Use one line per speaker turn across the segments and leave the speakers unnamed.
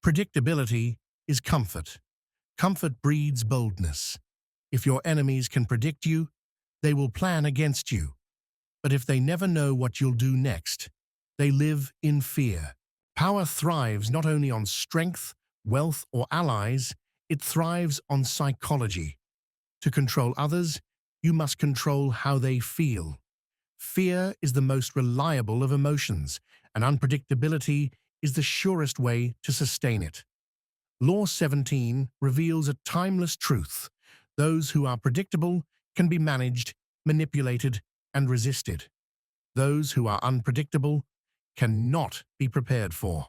Predictability is comfort. Comfort breeds boldness. If your enemies can predict you, they will plan against you. But if they never know what you'll do next, they live in fear. Power thrives not only on strength, wealth, or allies, it thrives on psychology. To control others, you must control how they feel. Fear is the most reliable of emotions, and unpredictability is the surest way to sustain it. Law 17 reveals a timeless truth. Those who are predictable can be managed, manipulated, and resisted. Those who are unpredictable cannot be prepared for.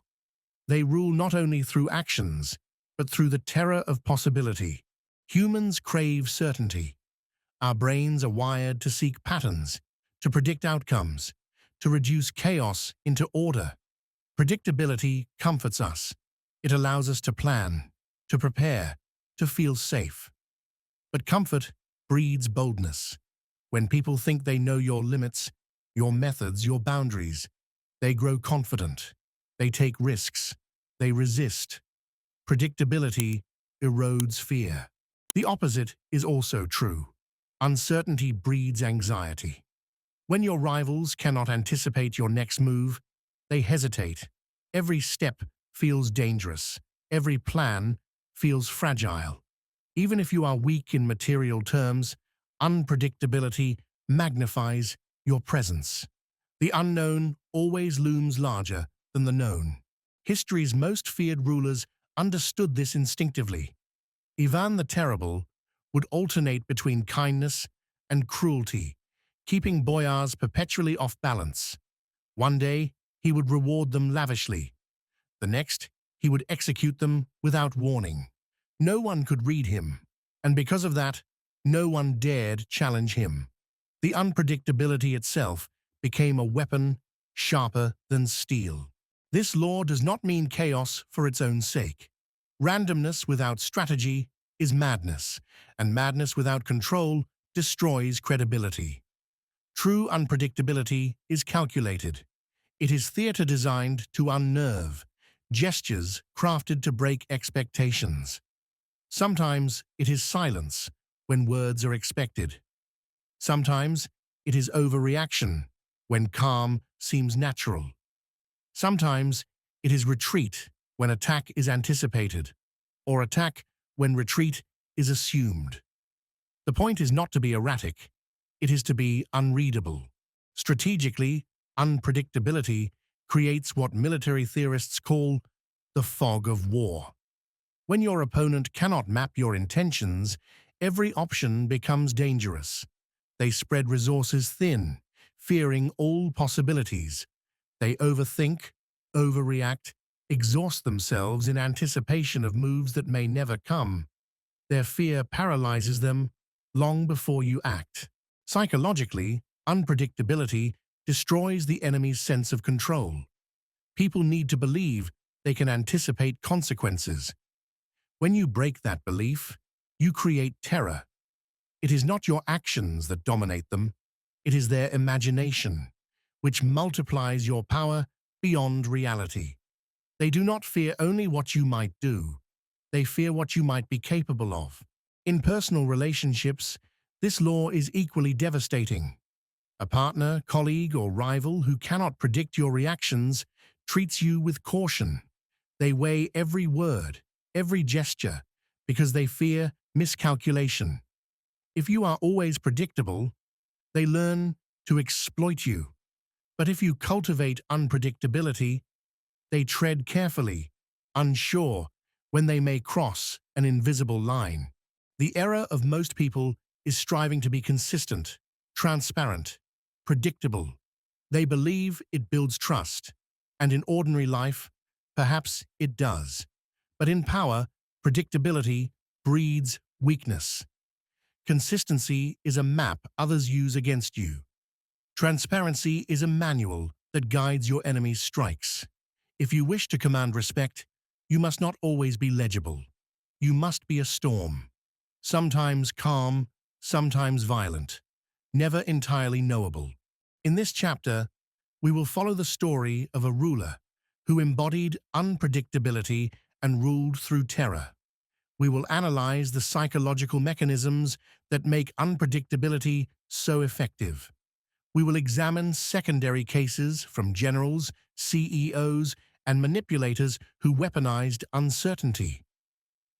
They rule not only through actions, but through the terror of possibility. Humans crave certainty. Our brains are wired to seek patterns, to predict outcomes, to reduce chaos into order. Predictability comforts us. It allows us to plan, to prepare, to feel safe. But comfort breeds boldness. When people think they know your limits, your methods, your boundaries, they grow confident. They take risks. They resist. Predictability erodes fear. The opposite is also true. Uncertainty breeds anxiety. When your rivals cannot anticipate your next move, they hesitate. Every step feels dangerous. Every plan feels fragile. Even if you are weak in material terms, unpredictability magnifies your presence. The unknown always looms larger than the known. History's most feared rulers understood this instinctively. Ivan the Terrible would alternate between kindness and cruelty, keeping boyars perpetually off balance. One day, he would reward them lavishly. The next, he would execute them without warning. No one could read him, and because of that, no one dared challenge him. The unpredictability itself became a weapon sharper than steel. This law does not mean chaos for its own sake. Randomness without strategy is madness, and madness without control destroys credibility. True unpredictability is calculated. It is theater designed to unnerve, gestures crafted to break expectations. Sometimes it is silence when words are expected. Sometimes it is overreaction when calm seems natural. Sometimes it is retreat when attack is anticipated, or attack when retreat is assumed. The point is not to be erratic, it is to be unreadable. Strategically, unpredictability creates what military theorists call the fog of war. When your opponent cannot map your intentions, every option becomes dangerous. They spread resources thin, fearing all possibilities. They overthink, overreact, exhaust themselves in anticipation of moves that may never come. Their fear paralyzes them long before you act. Psychologically, unpredictability destroys the enemy's sense of control. People need to believe they can anticipate consequences. When you break that belief, you create terror. It is not your actions that dominate them, it is their imagination, which multiplies your power beyond reality. They do not fear only what you might do, they fear what you might be capable of. In personal relationships, this law is equally devastating. A partner, colleague, or rival who cannot predict your reactions treats you with caution. They weigh every word, every gesture, because they fear miscalculation. If you are always predictable, they learn to exploit you. But if you cultivate unpredictability, they tread carefully, unsure when they may cross an invisible line. The error of most people is striving to be consistent, transparent, predictable. They believe it builds trust, and in ordinary life, perhaps it does. But in power, predictability breeds weakness. Consistency is a map others use against you. Transparency is a manual that guides your enemy's strikes. If you wish to command respect, you must not always be legible. You must be a storm. Sometimes calm, sometimes violent, never entirely knowable. In this chapter, we will follow the story of a ruler who embodied unpredictability and ruled through terror. We will analyze the psychological mechanisms that make unpredictability so effective. We will examine secondary cases from generals, CEOs, and manipulators who weaponized uncertainty.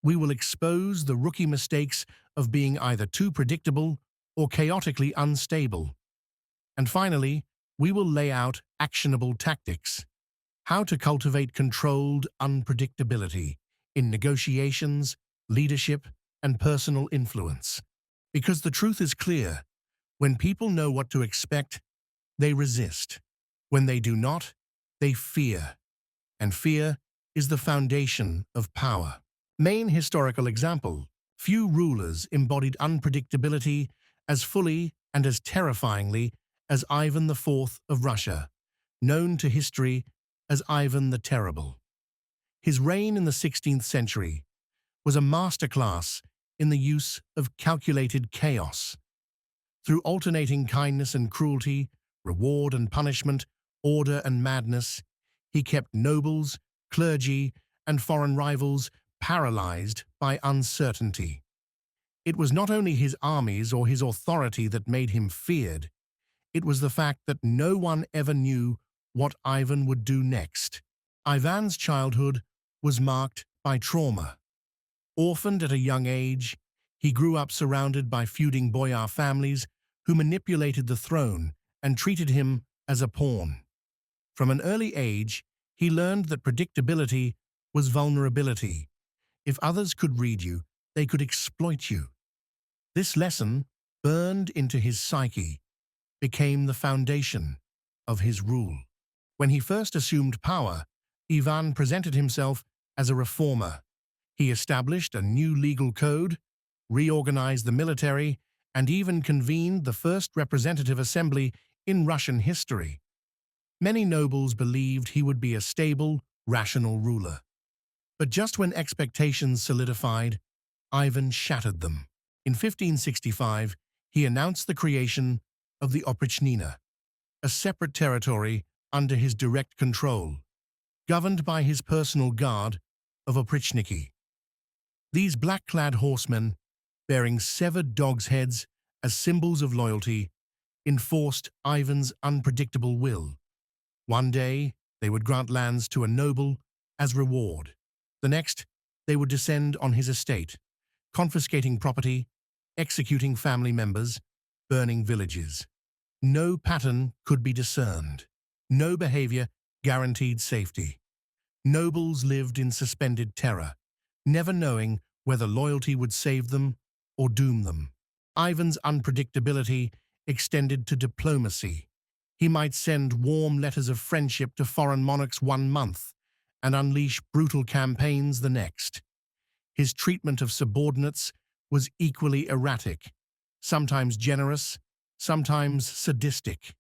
We will expose the rookie mistakes of being either too predictable or chaotically unstable. And finally, we will lay out actionable tactics, how to cultivate controlled unpredictability in negotiations, leadership, and personal influence. Because the truth is clear, when people know what to expect, they resist. When they do not, they fear. And fear is the foundation of power. Main historical example: few rulers embodied unpredictability as fully and as terrifyingly as Ivan IV of Russia, known to history as Ivan the Terrible. His reign in the 16th century was a masterclass in the use of calculated chaos. Through alternating kindness and cruelty, reward and punishment, order and madness, he kept nobles, clergy, and foreign rivals paralyzed by uncertainty. It was not only his armies or his authority that made him feared, it was the fact that no one ever knew what Ivan would do next. Ivan's childhood was marked by trauma. Orphaned at a young age, he grew up surrounded by feuding boyar families who manipulated the throne and treated him as a pawn. From an early age, he learned that predictability was vulnerability. If others could read you, they could exploit you. This lesson, burned into his psyche, became the foundation of his rule. When he first assumed power, Ivan presented himself as a reformer. He established a new legal code, reorganized the military, and even convened the first representative assembly in Russian history. Many nobles believed he would be a stable, rational ruler. But just when expectations solidified, Ivan shattered them. In 1565, he announced the creation of the Oprichnina, a separate territory under his direct control, governed by his personal guard of Oprichniki. These black-clad horsemen, bearing severed dogs' heads as symbols of loyalty, enforced Ivan's unpredictable will. One day, they would grant lands to a noble as reward. The next, they would descend on his estate, confiscating property, executing family members, burning villages. No pattern could be discerned. No behavior guaranteed safety. Nobles lived in suspended terror, never knowing whether loyalty would save them or doom them. Ivan's unpredictability extended to diplomacy. He might send warm letters of friendship to foreign monarchs one month and unleash brutal campaigns the next. His treatment of subordinates was equally erratic, sometimes generous, sometimes sadistic.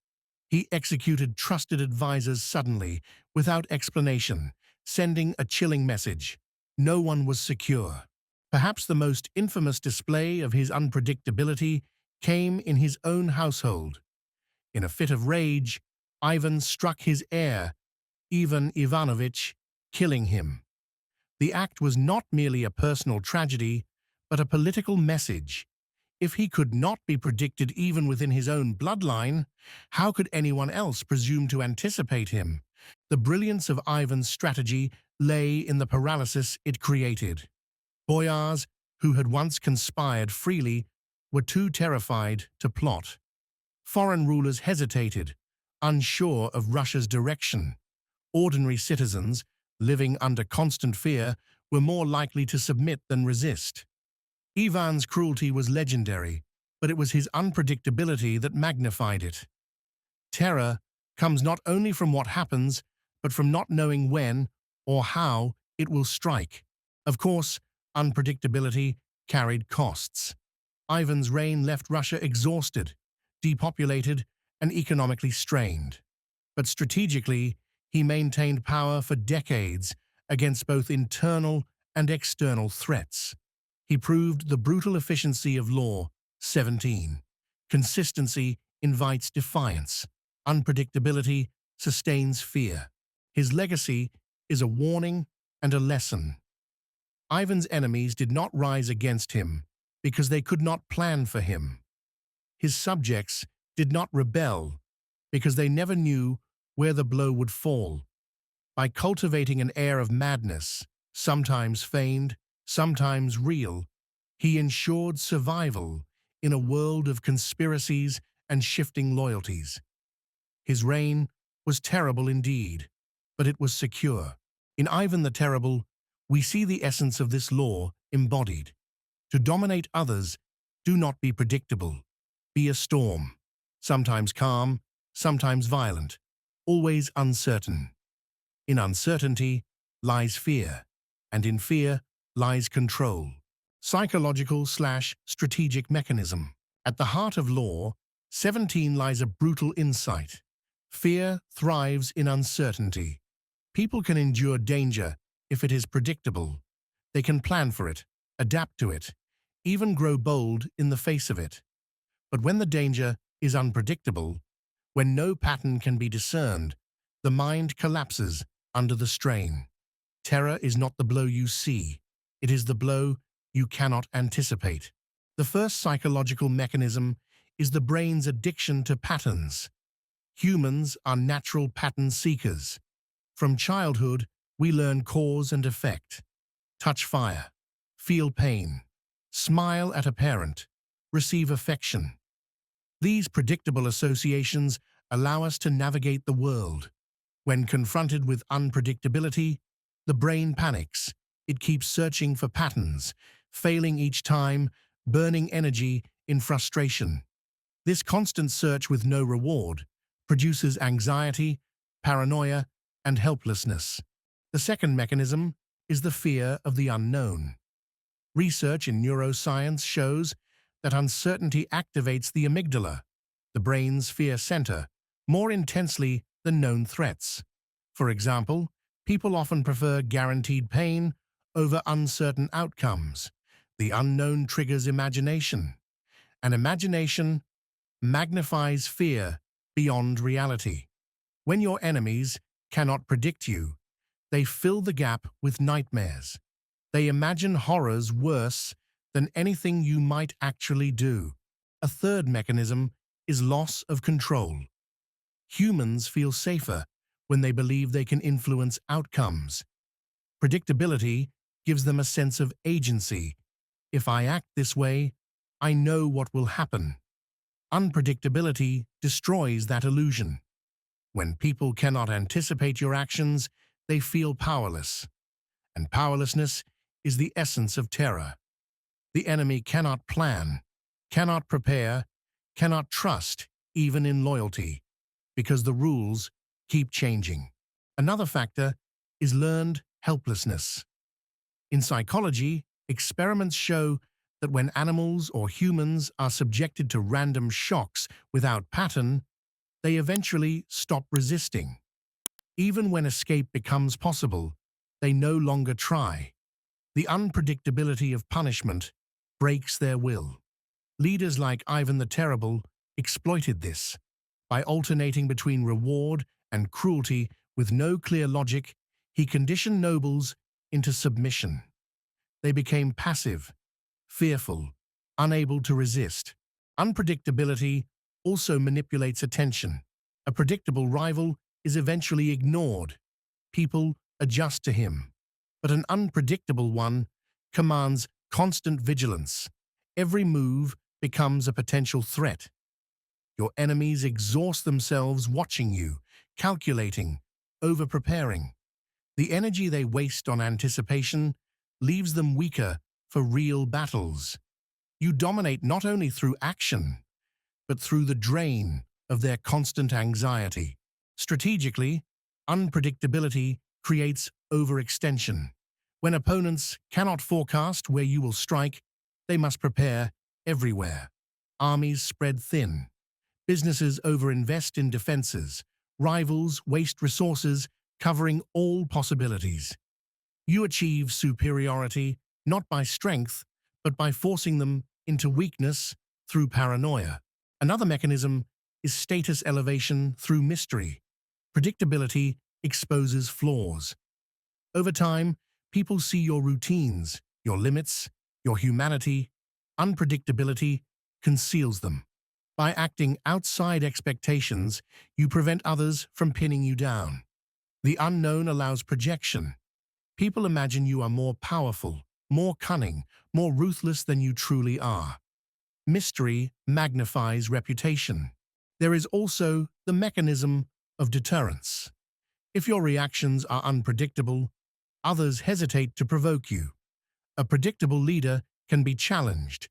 He executed trusted advisors suddenly, without explanation, sending a chilling message: no one was secure. Perhaps the most infamous display of his unpredictability came in his own household. In a fit of rage, Ivan struck his heir, Ivan Ivanovich, killing him. The act was not merely a personal tragedy, but a political message. If he could not be predicted even within his own bloodline, how could anyone else presume to anticipate him? The brilliance of Ivan's strategy lay in the paralysis it created. Boyars, who had once conspired freely, were too terrified to plot. Foreign rulers hesitated, unsure of Russia's direction. Ordinary citizens, living under constant fear, were more likely to submit than resist. Ivan's cruelty was legendary, but it was his unpredictability that magnified it. Terror comes not only from what happens, but from not knowing when or how it will strike. Of course, unpredictability carried costs. Ivan's reign left Russia exhausted, depopulated, and economically strained. But strategically, he maintained power for decades against both internal and external threats. He proved the brutal efficiency of law. 17. Consistency invites defiance. Unpredictability sustains fear. His legacy is a warning and a lesson. Ivan's enemies did not rise against him because they could not plan for him. His subjects did not rebel because they never knew where the blow would fall. By cultivating an air of madness, sometimes feigned, sometimes real, he ensured survival in a world of conspiracies and shifting loyalties. His reign was terrible indeed, but it was secure. In Ivan the Terrible, we see the essence of this law embodied. To dominate others, do not be predictable. Be a storm, sometimes calm, sometimes violent, always uncertain. In uncertainty lies fear, and in fear lies control. Psychological/strategic mechanism. At the heart of Law 17 lies a brutal insight. Fear thrives in uncertainty. People can endure danger if it is predictable. They can plan for it, adapt to it, even grow bold in the face of it. But when the danger is unpredictable, when no pattern can be discerned, the mind collapses under the strain. Terror is not the blow you see, it is the blow you cannot anticipate. The first psychological mechanism is the brain's addiction to patterns. Humans are natural pattern seekers. From childhood, we learn cause and effect. Touch fire, feel pain, smile at a parent, receive affection. These predictable associations allow us to navigate the world. When confronted with unpredictability, the brain panics. It keeps searching for patterns, failing each time, burning energy in frustration. This constant search with no reward produces anxiety, paranoia, and helplessness. The second mechanism is the fear of the unknown. Research in neuroscience shows that uncertainty activates the amygdala, the brain's fear center, more intensely than known threats. For example, people often prefer guaranteed pain over uncertain outcomes. The unknown triggers imagination, and imagination magnifies fear beyond reality. When your enemies cannot predict you, they fill the gap with nightmares. They imagine horrors worse than anything you might actually do. A third mechanism is loss of control. Humans feel safer when they believe they can influence outcomes. Predictability gives them a sense of agency. If I act this way, I know what will happen. Unpredictability destroys that illusion. When people cannot anticipate your actions, they feel powerless. And powerlessness is the essence of terror. The enemy cannot plan, cannot prepare, cannot trust, even in loyalty, because the rules keep changing. Another factor is learned helplessness. In psychology, experiments show that when animals or humans are subjected to random shocks without pattern, they eventually stop resisting. Even when escape becomes possible, they no longer try. The unpredictability of punishment breaks their will. Leaders like Ivan the Terrible exploited this. By alternating between reward and cruelty with no clear logic, he conditioned nobles into submission. They became passive, fearful, unable to resist. Unpredictability also manipulates attention. A predictable rival is eventually ignored. People adjust to him. But an unpredictable one commands constant vigilance. Every move becomes a potential threat. Your enemies exhaust themselves watching you, calculating, over-preparing. The energy they waste on anticipation leaves them weaker for real battles. You dominate not only through action, but through the drain of their constant anxiety. Strategically, unpredictability creates overextension. When opponents cannot forecast where you will strike, they must prepare everywhere. Armies spread thin. Businesses overinvest in defenses. Rivals waste resources, covering all possibilities. You achieve superiority not by strength, but by forcing them into weakness through paranoia. Another mechanism is status elevation through mystery. Predictability exposes flaws. Over time, People see your routines, your limits, your humanity. Unpredictability conceals them. By acting outside expectations, you prevent others from pinning you down. The unknown allows projection. People imagine you are more powerful, more cunning, more ruthless than you truly are. Mystery magnifies reputation. There is also the mechanism of deterrence. If your reactions are unpredictable, others hesitate to provoke you. A predictable leader can be challenged.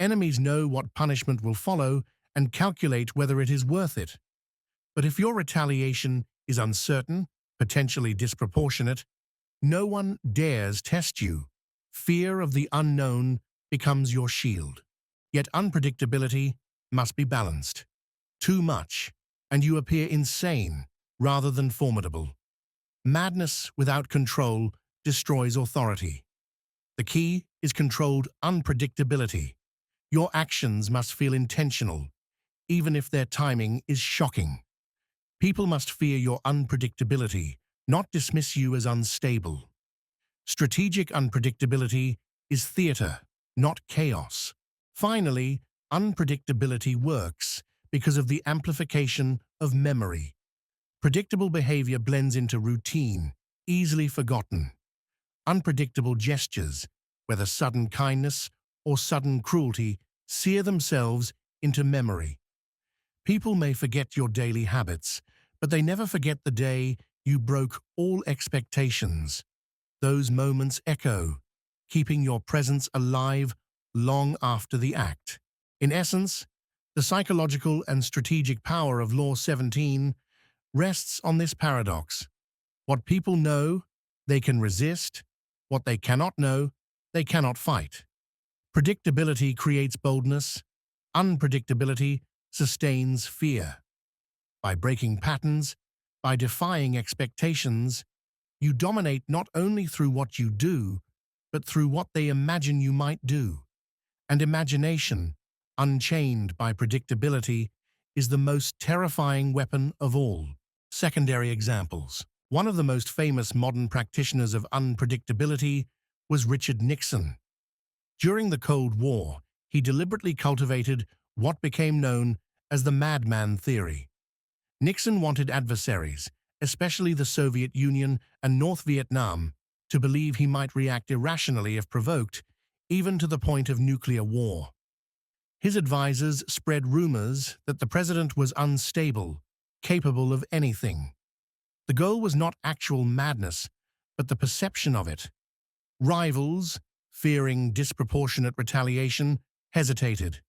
Enemies know what punishment will follow and calculate whether it is worth it. But if your retaliation is uncertain, potentially disproportionate, no one dares test you. Fear of the unknown becomes your shield. Yet unpredictability must be balanced. Too much, and you appear insane rather than formidable. Madness without control destroys authority. The key is controlled unpredictability. Your actions must feel intentional, even if their timing is shocking. People must fear your unpredictability, not dismiss you as unstable. Strategic unpredictability is theater, not chaos. Finally, unpredictability works because of the amplification of memory. Predictable behavior blends into routine, easily forgotten. Unpredictable gestures, whether sudden kindness or sudden cruelty, sear themselves into memory. People may forget your daily habits, but they never forget the day you broke all expectations. Those moments echo, keeping your presence alive long after the act. In essence, the psychological and strategic power of Law 17 rests on this paradox. What people know, they can resist. What they cannot know, they cannot fight. Predictability creates boldness. Unpredictability sustains fear. By breaking patterns, by defying expectations, you dominate not only through what you do, but through what they imagine you might do. And imagination, unchained by predictability, is the most terrifying weapon of all. Secondary examples. One of the most famous modern practitioners of unpredictability was Richard Nixon. During the Cold War, he deliberately cultivated what became known as the madman theory. Nixon wanted adversaries, especially the Soviet Union and North Vietnam, to believe he might react irrationally if provoked, even to the point of nuclear war. His advisors spread rumors that the president was unstable, capable of anything. The goal was not actual madness, but the perception of it. Rivals, fearing disproportionate retaliation, hesitated.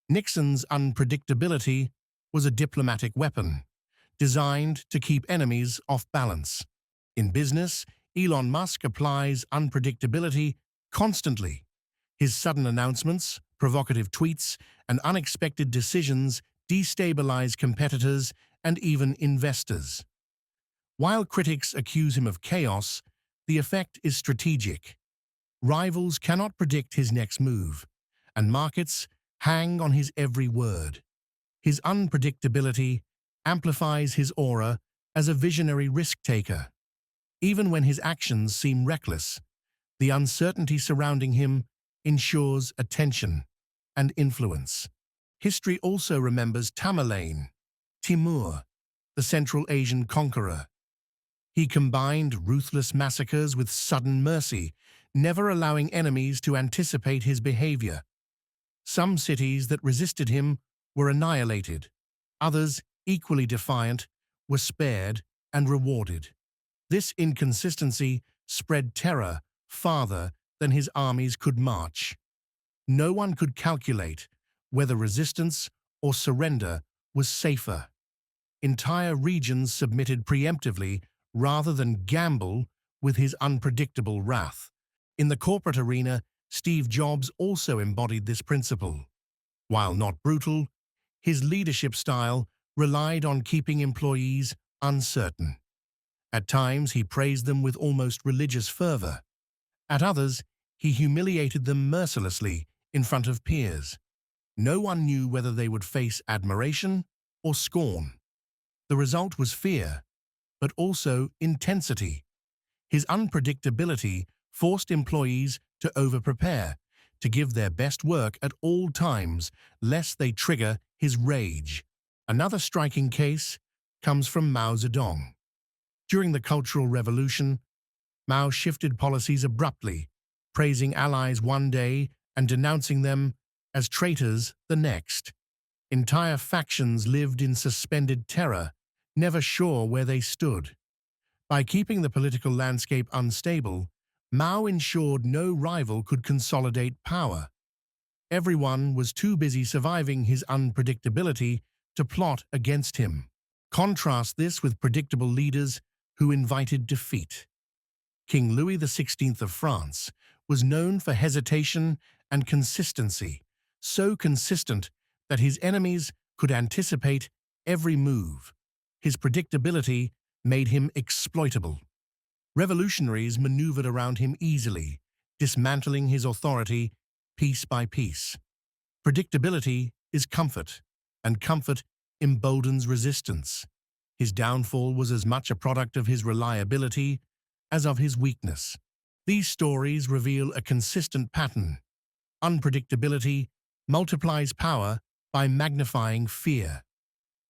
Nixon's unpredictability was a diplomatic weapon, designed to keep enemies off balance. In business, Elon Musk applies unpredictability constantly. His sudden announcements, provocative tweets, and unexpected decisions destabilize competitors and even investors. While critics accuse him of chaos, the effect is strategic. Rivals cannot predict his next move, and markets hang on his every word. His unpredictability amplifies his aura as a visionary risk-taker. Even when his actions seem reckless, the uncertainty surrounding him ensures attention and influence. History also remembers Tamerlane, Timur, the Central Asian conqueror. He combined ruthless massacres with sudden mercy, never allowing enemies to anticipate his behavior. Some cities that resisted him were annihilated. Others, equally defiant, were spared and rewarded. This inconsistency spread terror farther than his armies could march. No one could calculate whether resistance or surrender was safer. Entire regions submitted preemptively rather than gamble with his unpredictable wrath. In the corporate arena, Steve Jobs also embodied this principle. While not brutal, his leadership style relied on keeping employees uncertain. At times, he praised them with almost religious fervor. At others, he humiliated them mercilessly in front of peers. No one knew whether they would face admiration or scorn. The result was fear, but also intensity. His unpredictability forced employees to over-prepare, to give their best work at all times, lest they trigger his rage. Another striking case comes from Mao Zedong. During the Cultural Revolution, Mao shifted policies abruptly, praising allies one day and denouncing them as traitors the next. Entire factions lived in suspended terror, never sure where they stood. By keeping the political landscape unstable, Mao ensured no rival could consolidate power. Everyone was too busy surviving his unpredictability to plot against him. Contrast this with predictable leaders who invited defeat. King Louis XVI of France was known for hesitation and consistency, so consistent that his enemies could anticipate every move. His predictability made him exploitable. Revolutionaries maneuvered around him easily, dismantling his authority piece by piece. Predictability is comfort, and comfort emboldens resistance. His downfall was as much a product of his reliability as of his weakness. These stories reveal a consistent pattern. Unpredictability multiplies power by magnifying fear.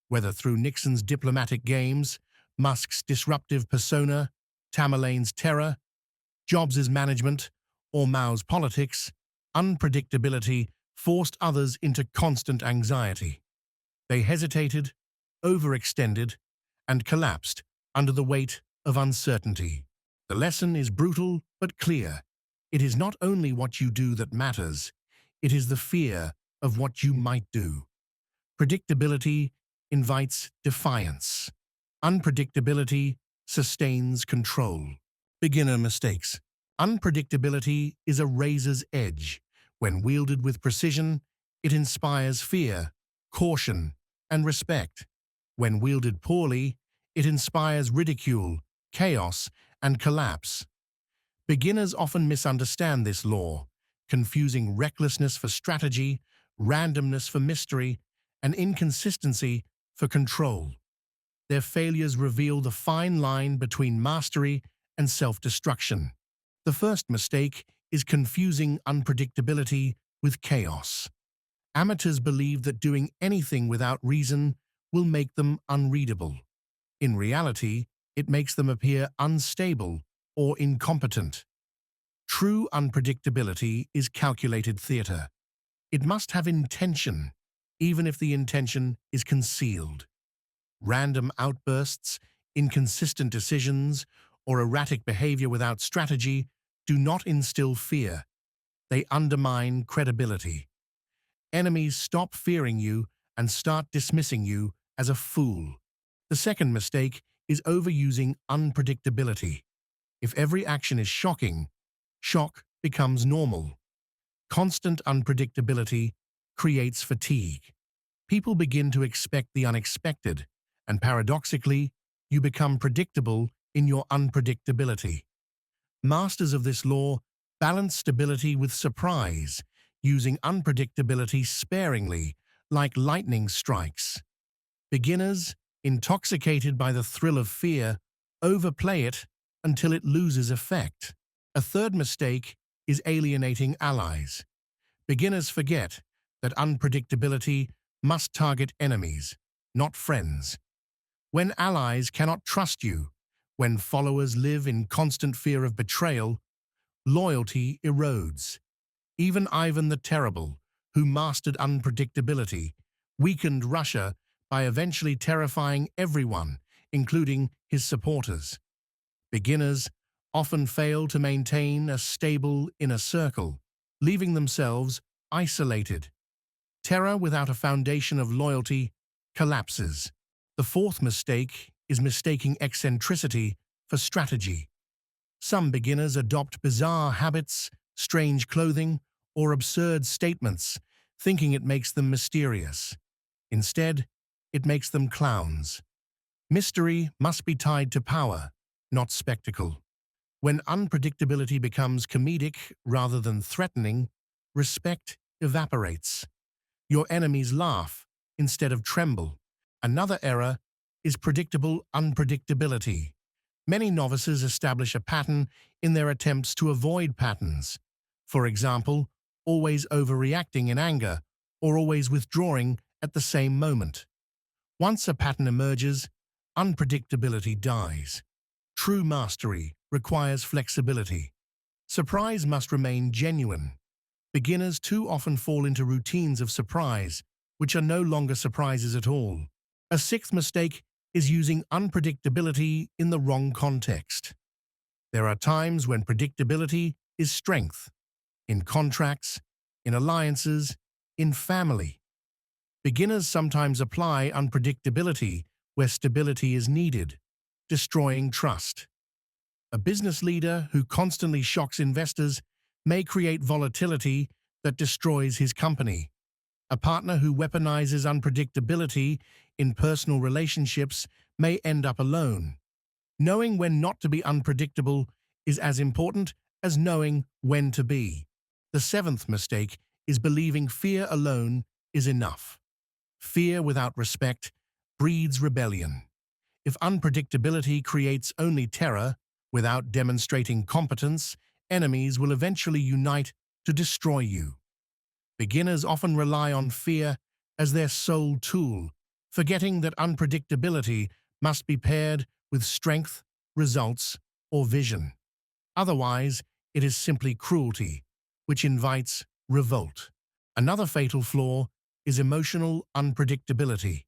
Whether through Nixon's diplomatic games, Musk's disruptive persona, Tamerlane's terror, Jobs's management, or Mao's politics, unpredictability forced others into constant anxiety. They hesitated, overextended, and collapsed under the weight of uncertainty. The lesson is brutal but clear. It is not only what you do that matters, it is the fear of what you might do. Predictability invites defiance. Unpredictability sustains control. Beginner mistakes. Unpredictability is a razor's edge. When wielded with precision, it inspires fear, caution, and respect. When wielded poorly, it inspires ridicule, chaos, and collapse. Beginners often misunderstand this law, confusing recklessness for strategy, randomness for mystery, and inconsistency for control. Their failures reveal the fine line between mastery and self-destruction. The first mistake is confusing unpredictability with chaos. Amateurs believe that doing anything without reason will make them unreadable. In reality, it makes them appear unstable or incompetent. True unpredictability is calculated theater. It must have intention, even if the intention is concealed. Random outbursts, inconsistent decisions, or erratic behavior without strategy do not instill fear. They undermine credibility. Enemies stop fearing you and start dismissing you as a fool. The second mistake is overusing unpredictability. If every action is shocking, shock becomes normal. Constant unpredictability creates fatigue. People begin to expect the unexpected, and paradoxically, you become predictable in your unpredictability. Masters of this law balance stability with surprise, using unpredictability sparingly, like lightning strikes. Beginners, intoxicated by the thrill of fear, overplay it until it loses effect. A third mistake is alienating allies. Beginners forget that unpredictability must target enemies, not friends. When allies cannot trust you, when followers live in constant fear of betrayal, loyalty erodes. Even Ivan the Terrible, who mastered unpredictability, weakened Russia by eventually terrifying everyone, including his supporters. Beginners often fail to maintain a stable inner circle, leaving themselves isolated. Terror without a foundation of loyalty collapses. The fourth mistake is mistaking eccentricity for strategy. Some beginners adopt bizarre habits, strange clothing, or absurd statements, thinking it makes them mysterious. Instead, it makes them clowns. Mystery must be tied to power, not spectacle. When unpredictability becomes comedic rather than threatening, respect evaporates. Your enemies laugh instead of tremble. Another error is predictable unpredictability. Many novices establish a pattern in their attempts to avoid patterns. For example, always overreacting in anger or always withdrawing at the same moment. Once a pattern emerges, unpredictability dies. True mastery requires flexibility. Surprise must remain genuine. Beginners too often fall into routines of surprise, which are no longer surprises at all. A sixth mistake is using unpredictability in the wrong context. There are times when predictability is strength, in contracts, in alliances, in family. Beginners sometimes apply unpredictability where stability is needed, destroying trust. A business leader who constantly shocks investors may create volatility that destroys his company. A partner who weaponizes unpredictability in personal relationships may end up alone. Knowing when not to be unpredictable is as important as knowing when to be. The seventh mistake is believing fear alone is enough. Fear without respect breeds rebellion. If unpredictability creates only terror, without demonstrating competence, enemies will eventually unite to destroy you. Beginners often rely on fear as their sole tool, forgetting that unpredictability must be paired with strength, results, or vision. Otherwise, it is simply cruelty, which invites revolt. Another fatal flaw is emotional unpredictability.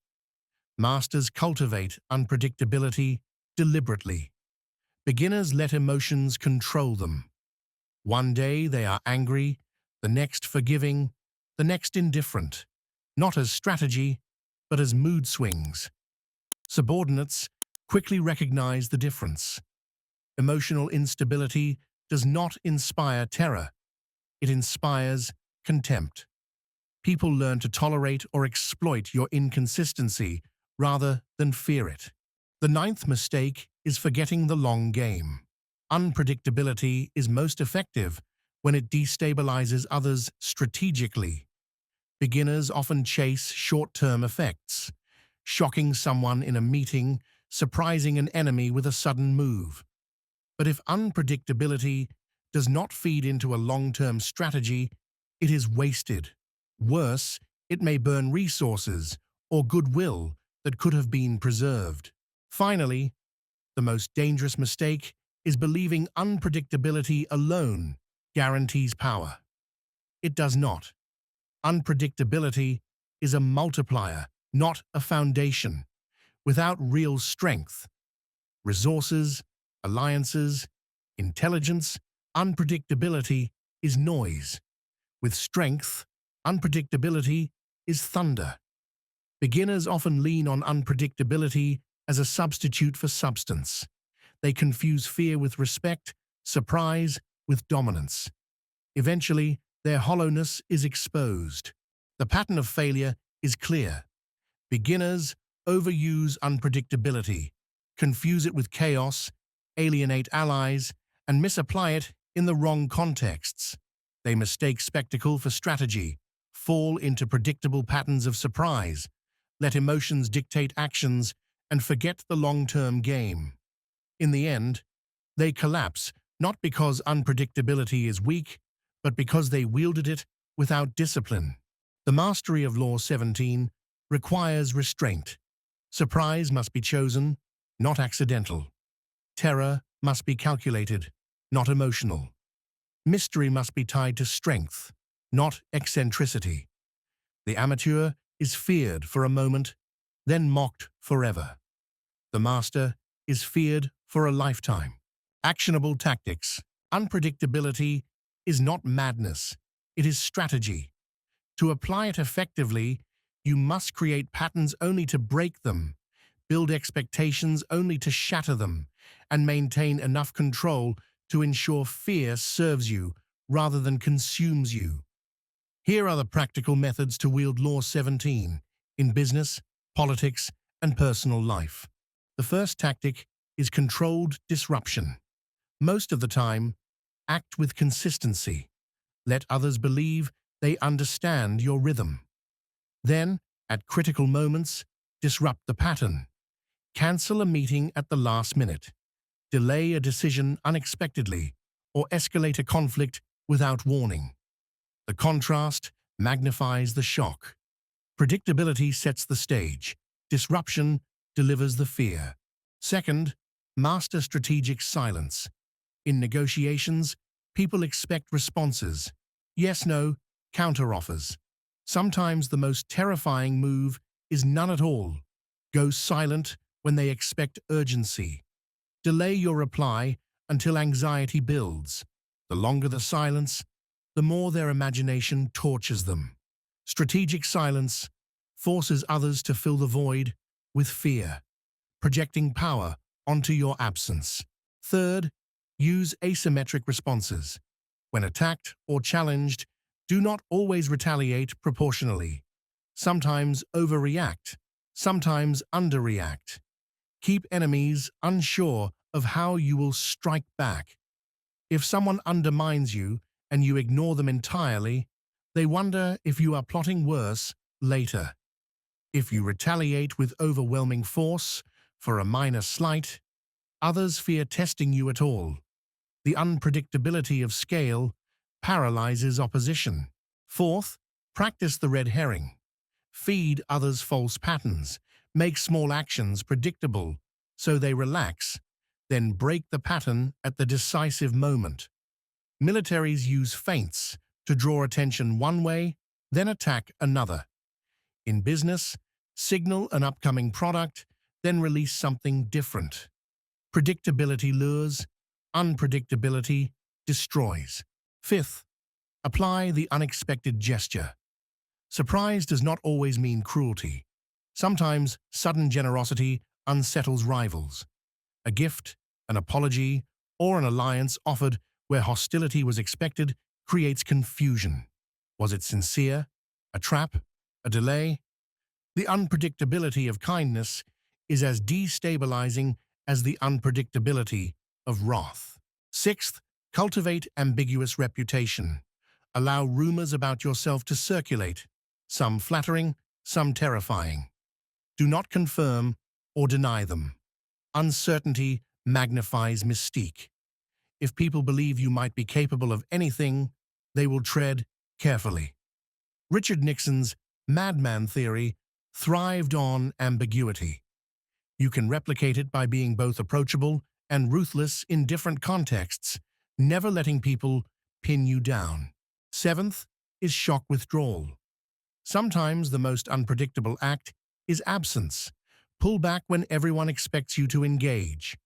Masters cultivate unpredictability deliberately. Beginners let emotions control them. One day they are angry, the next forgiving, the next indifferent, not as strategy, but as mood swings. Subordinates quickly recognize the difference. Emotional instability does not inspire terror. It inspires contempt. People learn to tolerate or exploit your inconsistency rather than fear it. The ninth mistake is forgetting the long game. Unpredictability is most effective when it destabilizes others strategically. Beginners often chase short-term effects, shocking someone in a meeting, surprising an enemy with a sudden move. But if unpredictability does not feed into a long-term strategy, it is wasted. Worse, it may burn resources or goodwill that could have been preserved. Finally, the most dangerous mistake is believing unpredictability alone guarantees power. It does not. Unpredictability is a multiplier, not a foundation. Without real strength, resources, alliances, intelligence, unpredictability is noise. With strength, unpredictability is thunder. Beginners often lean on unpredictability as a substitute for substance. They confuse fear with respect, surprise with dominance. Eventually, their hollowness is exposed. The pattern of failure is clear. Beginners overuse unpredictability, confuse it with chaos, alienate allies, and misapply it in the wrong contexts. They mistake spectacle for strategy, fall into predictable patterns of surprise, let emotions dictate actions, and forget the long-term game. In the end, they collapse not because unpredictability is weak, but because they wielded it without discipline. The mastery of Law 17 requires restraint. Surprise must be chosen, not accidental. Terror must be calculated, not emotional. Mystery must be tied to strength, not eccentricity. The amateur is feared for a moment, then mocked forever. The master is feared for a lifetime. Actionable tactics. Unpredictability is not madness, it is strategy. To apply it effectively, you must create patterns only to break them, build expectations only to shatter them, and maintain enough control to ensure fear serves you rather than consumes you. Here are the practical methods to wield Law 17 in business, politics, and personal life. The first tactic is controlled disruption. Most of the time, act with consistency. Let others believe they understand your rhythm. Then, at critical moments, disrupt the pattern. Cancel a meeting at the last minute. delay a decision unexpectedly, or escalate a conflict without warning. The contrast magnifies the shock. Predictability sets the stage. Disruption delivers the fear. Second, master strategic silence. In negotiations, people expect responses. Yes, no, counteroffers. Sometimes the most terrifying move is none at all. Go silent when they expect urgency. Delay your reply until anxiety builds. The longer the silence, the more their imagination tortures them. Strategic silence forces others to fill the void with fear, projecting power onto your absence. Third, use asymmetric responses. When attacked or challenged, do not always retaliate proportionally. Sometimes overreact, sometimes underreact. Keep enemies unsure of how you will strike back. If someone undermines you and you ignore them entirely, they wonder if you are plotting worse later. If you retaliate with overwhelming force for a minor slight, others fear testing you at all. The unpredictability of scale paralyzes opposition. Fourth, practice the red herring. Feed others false patterns. Make small actions predictable so they relax, then break the pattern at the decisive moment. Militaries use feints to draw attention one way, then attack another. In business, signal an upcoming product, then release something different. Predictability lures, unpredictability destroys. Fifth, apply the unexpected gesture. Surprise does not always mean cruelty. Sometimes sudden generosity unsettles rivals. A gift, an apology, or an alliance offered where hostility was expected creates confusion. Was it sincere? A trap? A delay? The unpredictability of kindness is as destabilizing as the unpredictability of wrath. Sixth, cultivate ambiguous reputation. Allow rumors about yourself to circulate, some flattering, some terrifying. Do not confirm or deny them. Uncertainty magnifies mystique. If people believe you might be capable of anything, they will tread carefully. Richard Nixon's madman theory thrived on ambiguity. You can replicate it by being both approachable and ruthless in different contexts, never letting people pin you down. Seventh is shock withdrawal. Sometimes the most unpredictable act is absence. Pull back when everyone expects you to engage.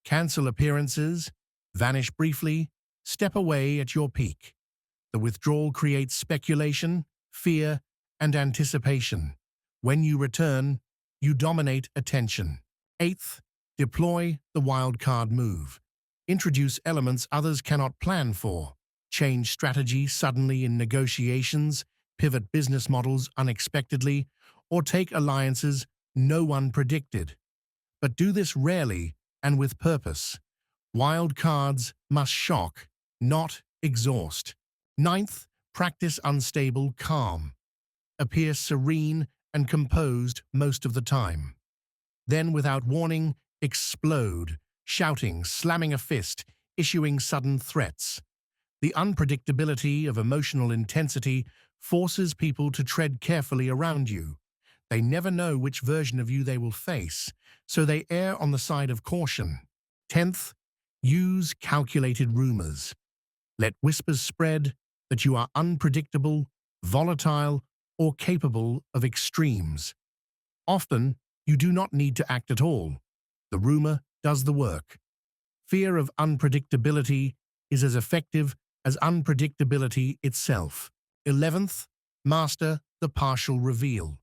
Cancel appearances, vanish briefly, step away at your peak. The withdrawal creates speculation, fear, and anticipation. When you return, you dominate attention. Eighth, deploy the wildcard move. Introduce elements others cannot plan for. Change strategy suddenly in negotiations, pivot business models unexpectedly, or take alliances no one predicted. But do this rarely and with purpose. Wild cards must shock, not exhaust. Ninth, practice unstable calm. Appear serene and composed most of the time. Then, without warning, explode, shouting, slamming a fist, issuing sudden threats. The unpredictability of emotional intensity forces people to tread carefully around you. They never know which version of you they will face, so they err on the side of caution. 10th, use calculated rumors. Let whispers spread that you are unpredictable, volatile, or capable of extremes. Often, you do not need to act at all. The rumor does the work. Fear of unpredictability is as effective as unpredictability itself. 11th, master the partial reveal.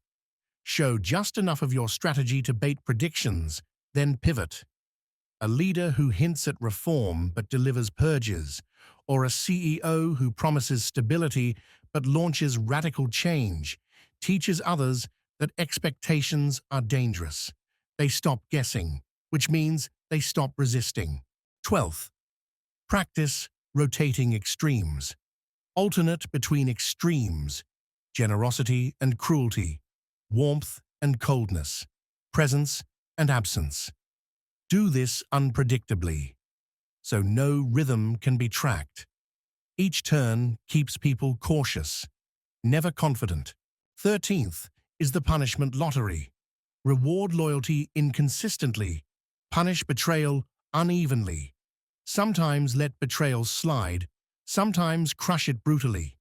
Show just enough of your strategy to bait predictions, then pivot. A leader who hints at reform but delivers purges, or a CEO who promises stability but launches radical change, teaches others that expectations are dangerous. They stop guessing, which means they stop resisting. 12th, practice rotating extremes. Alternate between extremes, generosity and cruelty, warmth and coldness, presence and absence. Do this unpredictably. so no rhythm can be tracked. Each turn keeps people cautious, never confident. 13th is the punishment lottery. Reward loyalty inconsistently, punish betrayal unevenly. Sometimes let betrayal slide, sometimes crush it brutally.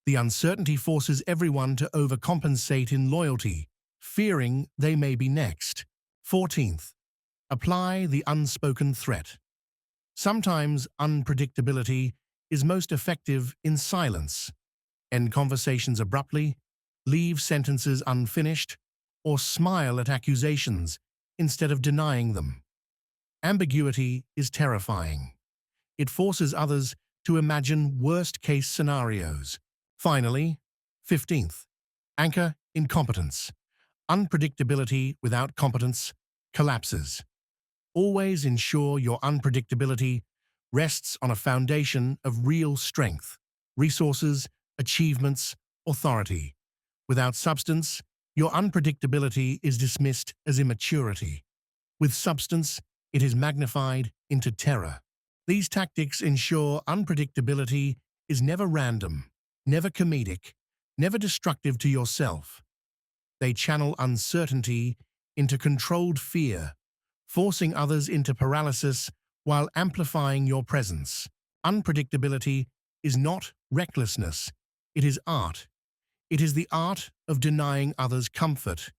The uncertainty forces everyone to overcompensate in loyalty, fearing they may be next. 14th, apply the unspoken threat. Sometimes unpredictability is most effective in silence. End conversations abruptly, leave sentences unfinished, or smile at accusations instead of denying them. Ambiguity is terrifying. It forces others to imagine worst-case scenarios. Finally, 15th, anchor in competence. Unpredictability without competence collapses. Always ensure your unpredictability rests on a foundation of real strength, resources, achievements, authority. Without substance, your unpredictability is dismissed as immaturity. With substance, it is magnified into terror. These tactics ensure unpredictability is never random, never comedic, never destructive to yourself. They channel uncertainty into controlled fear, forcing others into paralysis while amplifying your presence. Unpredictability is not recklessness, it is art. It is the art of denying others comfort,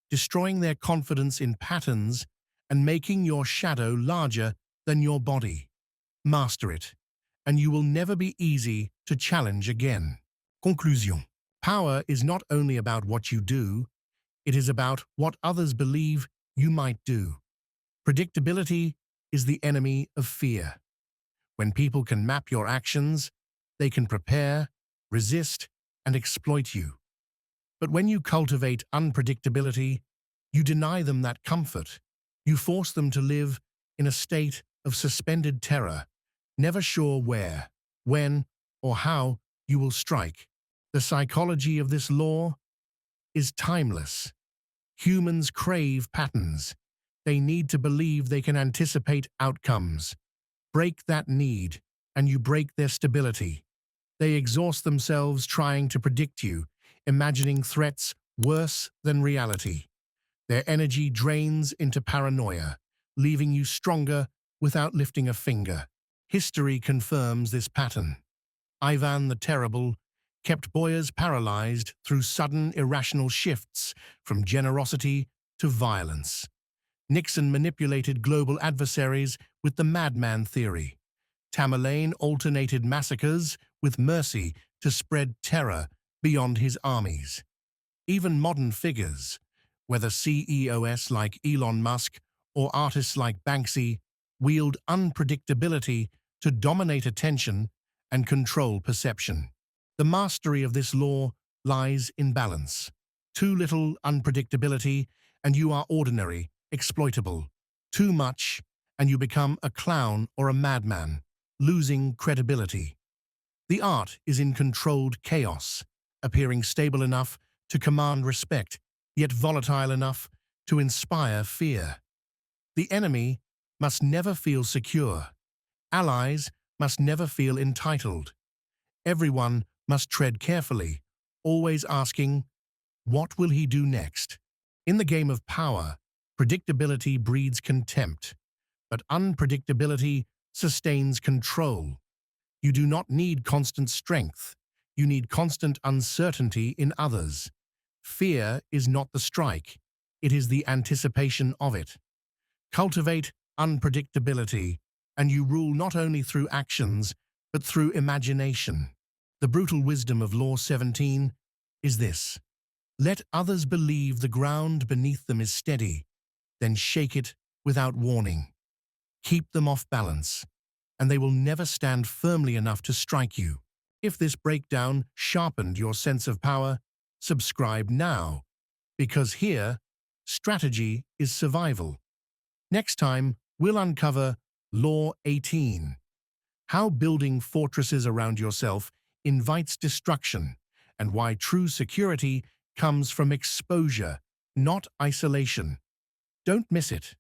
destroying their confidence in patterns, and making your shadow larger than your body. Master it, and you will never be easy to challenge again. Conclusion. Power is not only about what you do, it is about what others believe you might do. Predictability is the enemy of fear. When people can map your actions, they can prepare, resist, and exploit you. But when you cultivate unpredictability, you deny them that comfort. You force them to live in a state of suspended terror, never sure where, when, or how you will strike. The psychology of this law is timeless. Humans crave patterns. They need to believe they can anticipate outcomes. Break that need, and you break their stability. They exhaust themselves trying to predict you, imagining threats worse than reality. Their energy drains into paranoia, leaving you stronger without lifting a finger. History confirms this pattern. Ivan the Terrible kept boyars paralyzed through sudden irrational shifts from generosity to violence. Nixon manipulated global adversaries with the madman theory. Tamerlane alternated massacres with mercy to spread terror beyond his armies. Even modern figures, whether CEOs like Elon Musk or artists like Banksy, wield unpredictability to dominate attention and control perception. The mastery of this law lies in balance. Too little unpredictability, and you are ordinary, exploitable. Too much, and you become a clown or a madman, losing credibility. The art is in controlled chaos, appearing stable enough to command respect, yet volatile enough to inspire fear. The enemy must never feel secure. Allies must never feel entitled. Everyone must tread carefully, always asking, what will he do next? In the game of power, predictability breeds contempt, but unpredictability sustains control. You do not need constant strength. You need constant uncertainty in others. Fear is not the strike. It is the anticipation of it. Cultivate unpredictability, and you rule not only through actions, but through imagination. The brutal wisdom of Law 17 is this: let others believe the ground beneath them is steady, then shake it without warning. Keep them off balance, and they will never stand firmly enough to strike you. If this breakdown sharpened your sense of power, subscribe now, because here, strategy is survival. Next time, we'll uncover Law 18, how building fortresses around yourself invites destruction, and why true security comes from exposure, not isolation. Don't miss it.